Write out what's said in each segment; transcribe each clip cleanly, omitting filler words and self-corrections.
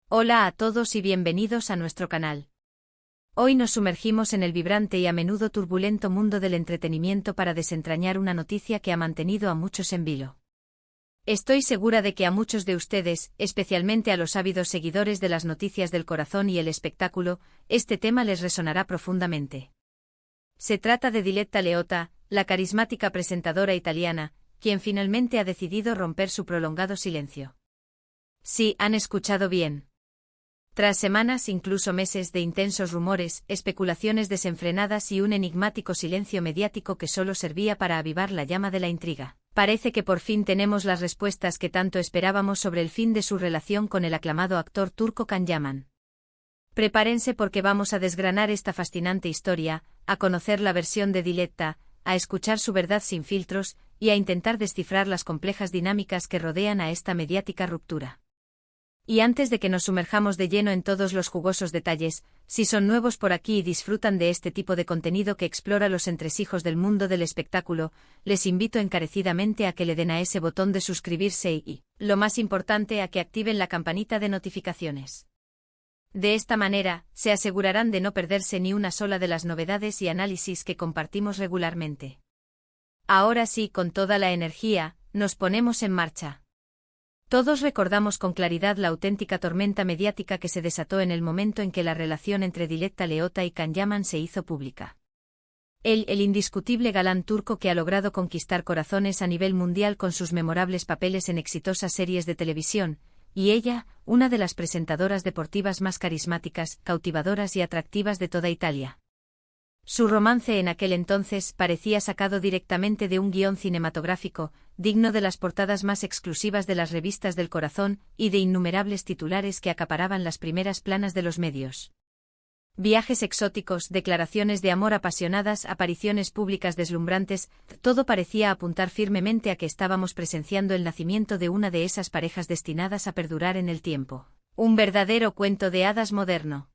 Hola a todos y bienvenidos a nuestro canal. Hoy nos sumergimos en el vibrante y a menudo turbulento mundo del entretenimiento para desentrañar una noticia que ha mantenido a muchos en vilo. Estoy segura de que a muchos de ustedes, especialmente a los ávidos seguidores de las noticias del corazón y el espectáculo, este tema les resonará profundamente. Se trata de Diletta Leotta, la carismática presentadora italiana, quien finalmente ha decidido romper su prolongado silencio. Sí, han escuchado bien. Tras semanas, incluso meses de intensos rumores, especulaciones desenfrenadas y un enigmático silencio mediático que solo servía para avivar la llama de la intriga, parece que por fin tenemos las respuestas que tanto esperábamos sobre el fin de su relación con el aclamado actor turco Can Yaman. Prepárense porque vamos a desgranar esta fascinante historia, a conocer la versión de Diletta, a escuchar su verdad sin filtros, y a intentar descifrar las complejas dinámicas que rodean a esta mediática ruptura. Y antes de que nos sumerjamos de lleno en todos los jugosos detalles, si son nuevos por aquí y disfrutan de este tipo de contenido que explora los entresijos del mundo del espectáculo, les invito encarecidamente a que le den a ese botón de suscribirse y, lo más importante, a que activen la campanita de notificaciones. De esta manera, se asegurarán de no perderse ni una sola de las novedades y análisis que compartimos regularmente. Ahora sí, con toda la energía, nos ponemos en marcha. Todos recordamos con claridad la auténtica tormenta mediática que se desató en el momento en que la relación entre Diletta Leotta y Can Yaman se hizo pública. El indiscutible galán turco que ha logrado conquistar corazones a nivel mundial con sus memorables papeles en exitosas series de televisión, y ella, una de las presentadoras deportivas más carismáticas, cautivadoras y atractivas de toda Italia. Su romance en aquel entonces parecía sacado directamente de un guión cinematográfico, digno de las portadas más exclusivas de las revistas del corazón y de innumerables titulares que acaparaban las primeras planas de los medios. Viajes exóticos, declaraciones de amor apasionadas, apariciones públicas deslumbrantes, todo parecía apuntar firmemente a que estábamos presenciando el nacimiento de una de esas parejas destinadas a perdurar en el tiempo. Un verdadero cuento de hadas moderno.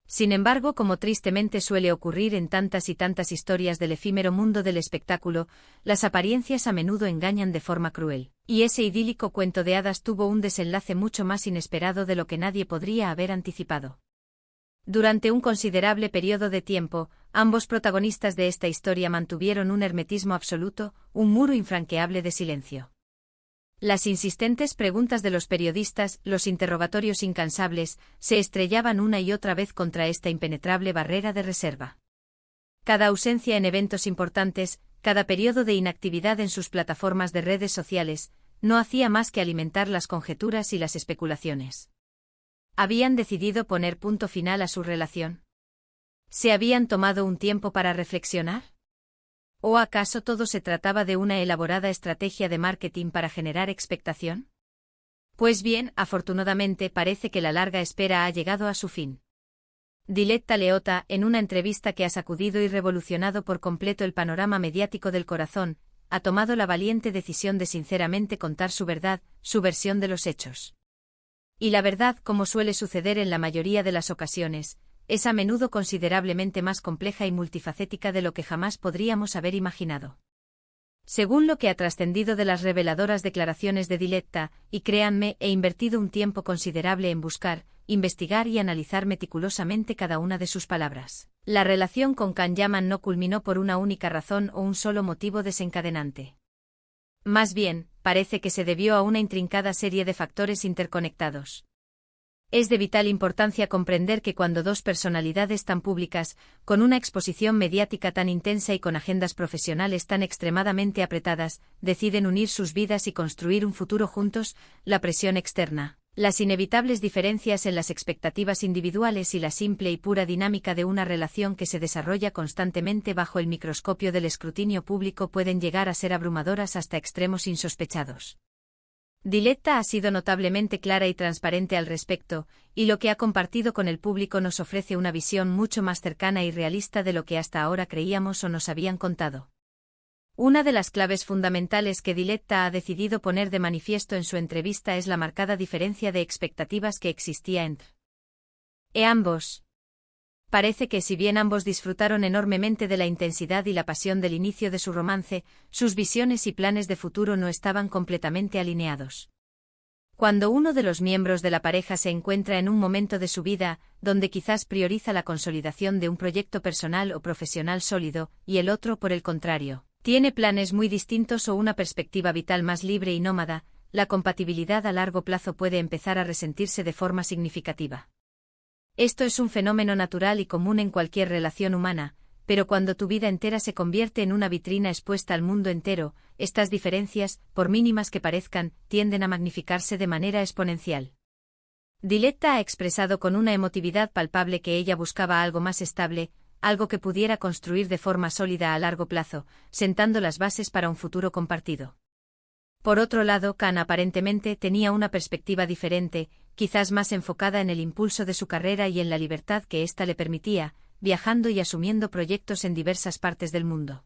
Sin embargo, como tristemente suele ocurrir en tantas y tantas historias del efímero mundo del espectáculo, las apariencias a menudo engañan de forma cruel, y ese idílico cuento de hadas tuvo un desenlace mucho más inesperado de lo que nadie podría haber anticipado. Durante un considerable periodo de tiempo, ambos protagonistas de esta historia mantuvieron un hermetismo absoluto, un muro infranqueable de silencio. Las insistentes preguntas de los periodistas, los interrogatorios incansables, se estrellaban una y otra vez contra esta impenetrable barrera de reserva. Cada ausencia en eventos importantes, cada periodo de inactividad en sus plataformas de redes sociales, no hacía más que alimentar las conjeturas y las especulaciones. ¿Habían decidido poner punto final a su relación? ¿Se habían tomado un tiempo para reflexionar? ¿O acaso todo se trataba de una elaborada estrategia de marketing para generar expectación? Pues bien, afortunadamente parece que la larga espera ha llegado a su fin. Diletta Leotta, en una entrevista que ha sacudido y revolucionado por completo el panorama mediático del corazón, ha tomado la valiente decisión de sinceramente contar su verdad, su versión de los hechos. Y la verdad, como suele suceder en la mayoría de las ocasiones, es a menudo considerablemente más compleja y multifacética de lo que jamás podríamos haber imaginado. Según lo que ha trascendido de las reveladoras declaraciones de Diletta, y créanme, he invertido un tiempo considerable en buscar, investigar y analizar meticulosamente cada una de sus palabras. La relación con Can Yaman no culminó por una única razón o un solo motivo desencadenante. Más bien, parece que se debió a una intrincada serie de factores interconectados. Es de vital importancia comprender que cuando dos personalidades tan públicas, con una exposición mediática tan intensa y con agendas profesionales tan extremadamente apretadas, deciden unir sus vidas y construir un futuro juntos, la presión externa, las inevitables diferencias en las expectativas individuales y la simple y pura dinámica de una relación que se desarrolla constantemente bajo el microscopio del escrutinio público pueden llegar a ser abrumadoras hasta extremos insospechados. Diletta ha sido notablemente clara y transparente al respecto, y lo que ha compartido con el público nos ofrece una visión mucho más cercana y realista de lo que hasta ahora creíamos o nos habían contado. Una de las claves fundamentales que Diletta ha decidido poner de manifiesto en su entrevista es la marcada diferencia de expectativas que existía entre ambos. Parece que si bien ambos disfrutaron enormemente de la intensidad y la pasión del inicio de su romance, sus visiones y planes de futuro no estaban completamente alineados. Cuando uno de los miembros de la pareja se encuentra en un momento de su vida donde quizás prioriza la consolidación de un proyecto personal o profesional sólido, y el otro, por el contrario, tiene planes muy distintos o una perspectiva vital más libre y nómada, la compatibilidad a largo plazo puede empezar a resentirse de forma significativa. Esto es un fenómeno natural y común en cualquier relación humana, pero cuando tu vida entera se convierte en una vitrina expuesta al mundo entero, estas diferencias, por mínimas que parezcan, tienden a magnificarse de manera exponencial. Diletta ha expresado con una emotividad palpable que ella buscaba algo más estable, algo que pudiera construir de forma sólida a largo plazo, sentando las bases para un futuro compartido. Por otro lado, Khan aparentemente tenía una perspectiva diferente, quizás más enfocada en el impulso de su carrera y en la libertad que ésta le permitía, viajando y asumiendo proyectos en diversas partes del mundo.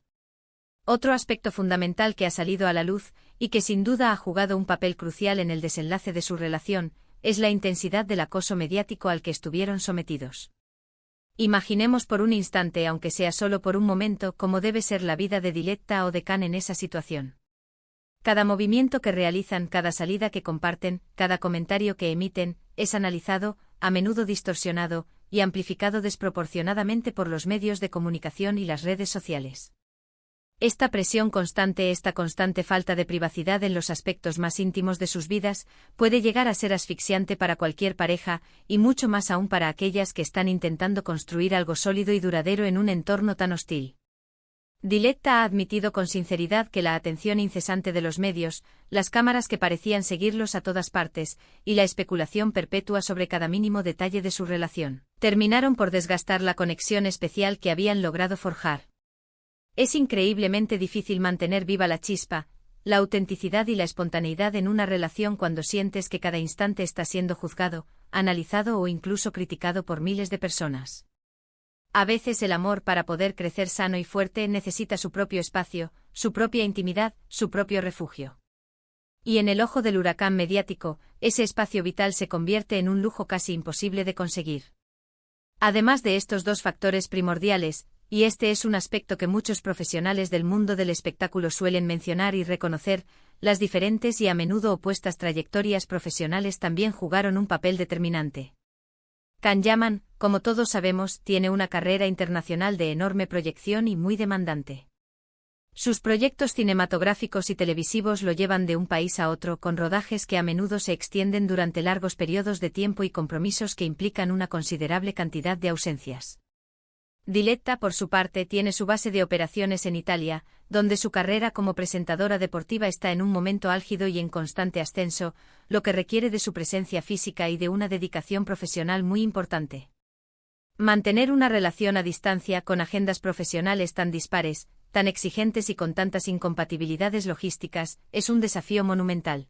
Otro aspecto fundamental que ha salido a la luz, y que sin duda ha jugado un papel crucial en el desenlace de su relación, es la intensidad del acoso mediático al que estuvieron sometidos. Imaginemos por un instante, aunque sea solo por un momento, cómo debe ser la vida de Diletta o de Khan en esa situación. Cada movimiento que realizan, cada salida que comparten, cada comentario que emiten, es analizado, a menudo distorsionado, y amplificado desproporcionadamente por los medios de comunicación y las redes sociales. Esta presión constante, esta constante falta de privacidad en los aspectos más íntimos de sus vidas, puede llegar a ser asfixiante para cualquier pareja, y mucho más aún para aquellas que están intentando construir algo sólido y duradero en un entorno tan hostil. Diletta ha admitido con sinceridad que la atención incesante de los medios, las cámaras que parecían seguirlos a todas partes, y la especulación perpetua sobre cada mínimo detalle de su relación, terminaron por desgastar la conexión especial que habían logrado forjar. Es increíblemente difícil mantener viva la chispa, la autenticidad y la espontaneidad en una relación cuando sientes que cada instante está siendo juzgado, analizado o incluso criticado por miles de personas. A veces el amor, para poder crecer sano y fuerte, necesita su propio espacio, su propia intimidad, su propio refugio. Y en el ojo del huracán mediático, ese espacio vital se convierte en un lujo casi imposible de conseguir. Además de estos dos factores primordiales, y este es un aspecto que muchos profesionales del mundo del espectáculo suelen mencionar y reconocer, las diferentes y a menudo opuestas trayectorias profesionales también jugaron un papel determinante. Khan Yaman, como todos sabemos, tiene una carrera internacional de enorme proyección y muy demandante. Sus proyectos cinematográficos y televisivos lo llevan de un país a otro, con rodajes que a menudo se extienden durante largos periodos de tiempo y compromisos que implican una considerable cantidad de ausencias. Diletta, por su parte, tiene su base de operaciones en Italia, donde su carrera como presentadora deportiva está en un momento álgido y en constante ascenso, lo que requiere de su presencia física y de una dedicación profesional muy importante. Mantener una relación a distancia con agendas profesionales tan dispares, tan exigentes y con tantas incompatibilidades logísticas, es un desafío monumental.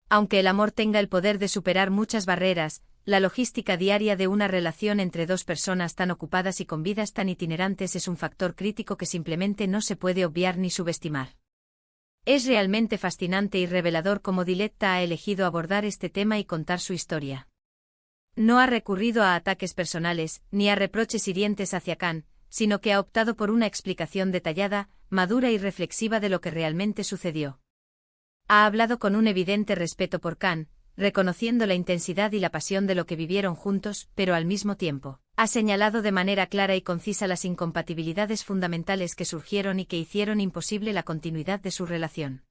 Aunque el amor tenga el poder de superar muchas barreras, la logística diaria de una relación entre dos personas tan ocupadas y con vidas tan itinerantes es un factor crítico que simplemente no se puede obviar ni subestimar. Es realmente fascinante y revelador cómo Diletta ha elegido abordar este tema y contar su historia. No ha recurrido a ataques personales, ni a reproches hirientes hacia Khan, sino que ha optado por una explicación detallada, madura y reflexiva de lo que realmente sucedió. Ha hablado con un evidente respeto por Khan, reconociendo la intensidad y la pasión de lo que vivieron juntos, pero al mismo tiempo, ha señalado de manera clara y concisa las incompatibilidades fundamentales que surgieron y que hicieron imposible la continuidad de su relación.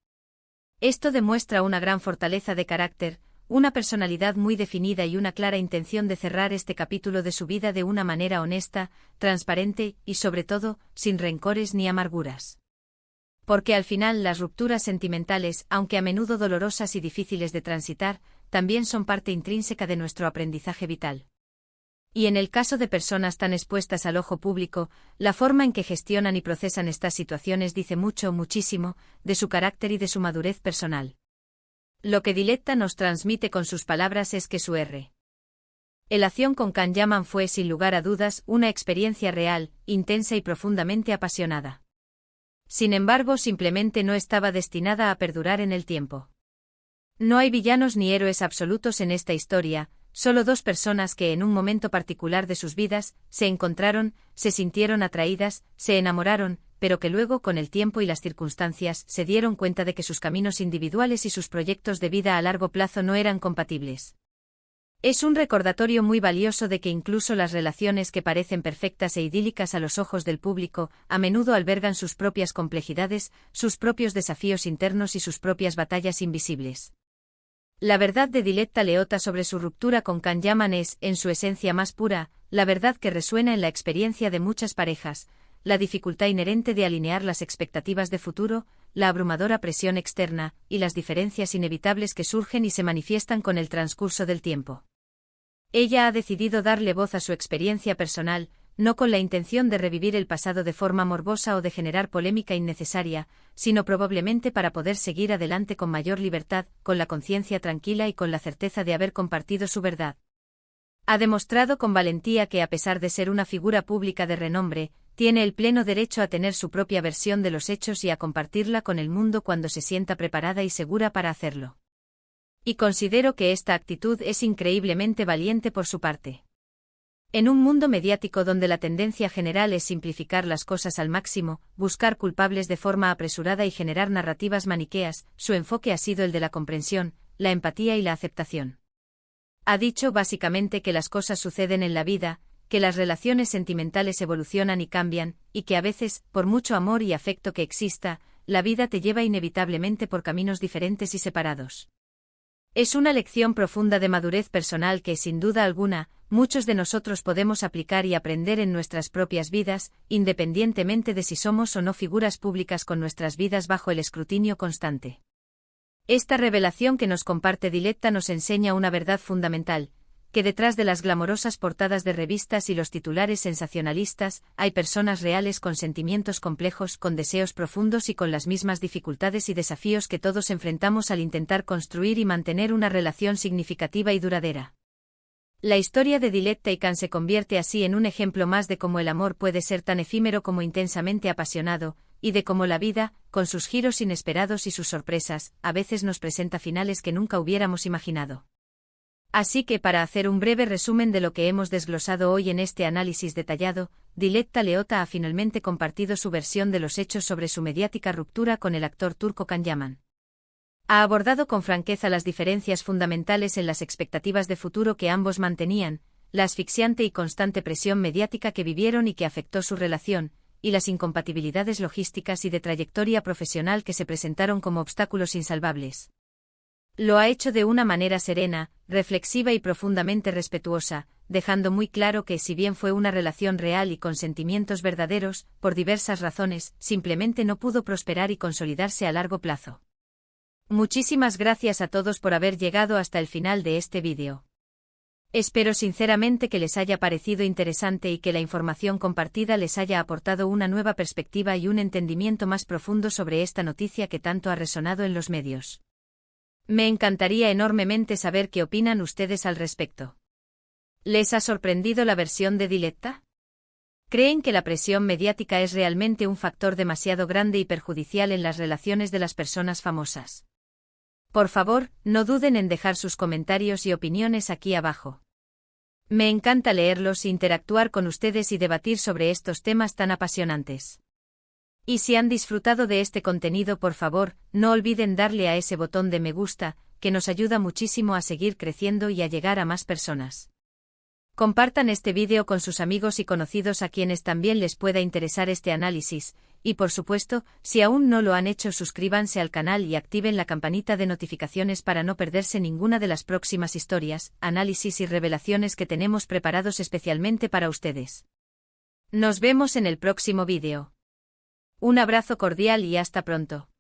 Esto demuestra una gran fortaleza de carácter, una personalidad muy definida y una clara intención de cerrar este capítulo de su vida de una manera honesta, transparente y, sobre todo, sin rencores ni amarguras. Porque al final las rupturas sentimentales, aunque a menudo dolorosas y difíciles de transitar, también son parte intrínseca de nuestro aprendizaje vital. Y en el caso de personas tan expuestas al ojo público, la forma en que gestionan y procesan estas situaciones dice mucho, muchísimo, de su carácter y de su madurez personal. Lo que Diletta nos transmite con sus palabras es que su relación con Khan Yaman fue, sin lugar a dudas, una experiencia real, intensa y profundamente apasionada. Sin embargo, simplemente no estaba destinada a perdurar en el tiempo. No hay villanos ni héroes absolutos en esta historia, solo dos personas que en un momento particular de sus vidas se encontraron, se sintieron atraídas, se enamoraron, pero que luego, con el tiempo y las circunstancias, se dieron cuenta de que sus caminos individuales y sus proyectos de vida a largo plazo no eran compatibles. Es un recordatorio muy valioso de que incluso las relaciones que parecen perfectas e idílicas a los ojos del público, a menudo albergan sus propias complejidades, sus propios desafíos internos y sus propias batallas invisibles. La verdad de Diletta Leotta sobre su ruptura con Can Yaman es, en su esencia más pura, la verdad que resuena en la experiencia de muchas parejas, la dificultad inherente de alinear las expectativas de futuro, la abrumadora presión externa, y las diferencias inevitables que surgen y se manifiestan con el transcurso del tiempo. Ella ha decidido darle voz a su experiencia personal, no con la intención de revivir el pasado de forma morbosa o de generar polémica innecesaria, sino probablemente para poder seguir adelante con mayor libertad, con la conciencia tranquila y con la certeza de haber compartido su verdad. Ha demostrado con valentía que, a pesar de ser una figura pública de renombre, tiene el pleno derecho a tener su propia versión de los hechos y a compartirla con el mundo cuando se sienta preparada y segura para hacerlo. Y considero que esta actitud es increíblemente valiente por su parte. En un mundo mediático donde la tendencia general es simplificar las cosas al máximo, buscar culpables de forma apresurada y generar narrativas maniqueas, su enfoque ha sido el de la comprensión, la empatía y la aceptación. Ha dicho básicamente que las cosas suceden en la vida, que las relaciones sentimentales evolucionan y cambian, y que a veces, por mucho amor y afecto que exista, la vida te lleva inevitablemente por caminos diferentes y separados. Es una lección profunda de madurez personal que, sin duda alguna, muchos de nosotros podemos aplicar y aprender en nuestras propias vidas, independientemente de si somos o no figuras públicas con nuestras vidas bajo el escrutinio constante. Esta revelación que nos comparte Diletta nos enseña una verdad fundamental, que detrás de las glamorosas portadas de revistas y los titulares sensacionalistas, hay personas reales con sentimientos complejos, con deseos profundos y con las mismas dificultades y desafíos que todos enfrentamos al intentar construir y mantener una relación significativa y duradera. La historia de Diletta y Can se convierte así en un ejemplo más de cómo el amor puede ser tan efímero como intensamente apasionado, y de cómo la vida, con sus giros inesperados y sus sorpresas, a veces nos presenta finales que nunca hubiéramos imaginado. Así que, para hacer un breve resumen de lo que hemos desglosado hoy en este análisis detallado, Diletta Leotta ha finalmente compartido su versión de los hechos sobre su mediática ruptura con el actor turco Can Yaman. Ha abordado con franqueza las diferencias fundamentales en las expectativas de futuro que ambos mantenían, la asfixiante y constante presión mediática que vivieron y que afectó su relación, y las incompatibilidades logísticas y de trayectoria profesional que se presentaron como obstáculos insalvables. Lo ha hecho de una manera serena, reflexiva y profundamente respetuosa, dejando muy claro que, si bien fue una relación real y con sentimientos verdaderos, por diversas razones, simplemente no pudo prosperar y consolidarse a largo plazo. Muchísimas gracias a todos por haber llegado hasta el final de este vídeo. Espero sinceramente que les haya parecido interesante y que la información compartida les haya aportado una nueva perspectiva y un entendimiento más profundo sobre esta noticia que tanto ha resonado en los medios. Me encantaría enormemente saber qué opinan ustedes al respecto. ¿Les ha sorprendido la versión de Diletta? ¿Creen que la presión mediática es realmente un factor demasiado grande y perjudicial en las relaciones de las personas famosas? Por favor, no duden en dejar sus comentarios y opiniones aquí abajo. Me encanta leerlos, interactuar con ustedes y debatir sobre estos temas tan apasionantes. Y si han disfrutado de este contenido, por favor, no olviden darle a ese botón de me gusta, que nos ayuda muchísimo a seguir creciendo y a llegar a más personas. Compartan este vídeo con sus amigos y conocidos a quienes también les pueda interesar este análisis, y por supuesto, si aún no lo han hecho, suscríbanse al canal y activen la campanita de notificaciones para no perderse ninguna de las próximas historias, análisis y revelaciones que tenemos preparados especialmente para ustedes. Nos vemos en el próximo vídeo. Un abrazo cordial y hasta pronto.